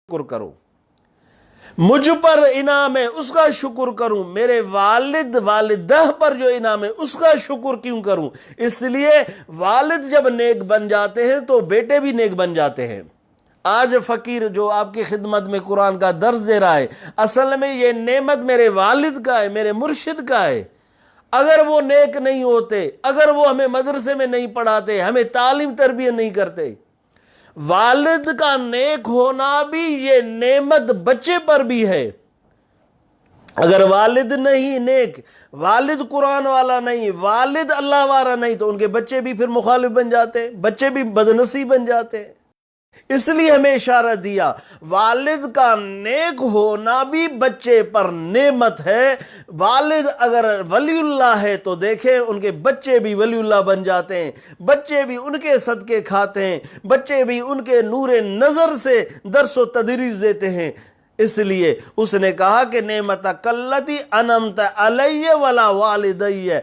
شکر کروں، مجھ پر انعام ہے اس کا شکر کروں، میرے والد والدہ پر جو انعام ہے اس کا شکر کیوں کروں؟ اس لیے والد جب نیک بن جاتے ہیں تو بیٹے بھی نیک بن جاتے ہیں۔ آج فقیر جو آپ کی خدمت میں قرآن کا درس دے رہا ہے، اصل میں یہ نعمت میرے والد کا ہے، میرے مرشد کا ہے۔ اگر وہ نیک نہیں ہوتے، اگر وہ ہمیں مدرسے میں نہیں پڑھاتے، ہمیں تعلیم تربیت نہیں کرتے، والد کا نیک ہونا بھی یہ نعمت بچے پر بھی ہے۔ اگر والد نہیں نیک، والد قرآن والا نہیں، والد اللہ والا نہیں، تو ان کے بچے بھی پھر مخالف بن جاتے ہیں، بچے بھی بدنصیب بن جاتے ہیں۔ اس لیے ہمیں اشارہ دیا، والد کا نیک ہونا بھی بچے پر نعمت ہے۔ والد اگر ولی اللہ ہے تو دیکھیں ان کے بچے بھی ولی اللہ بن جاتے ہیں، بچے بھی ان کے صدقے کھاتے ہیں، بچے بھی ان کے نور نظر سے درس و تدریس دیتے ہیں۔ اس لیے اس نے کہا کہ نعمت کلتی انعمت علی ولا والدی،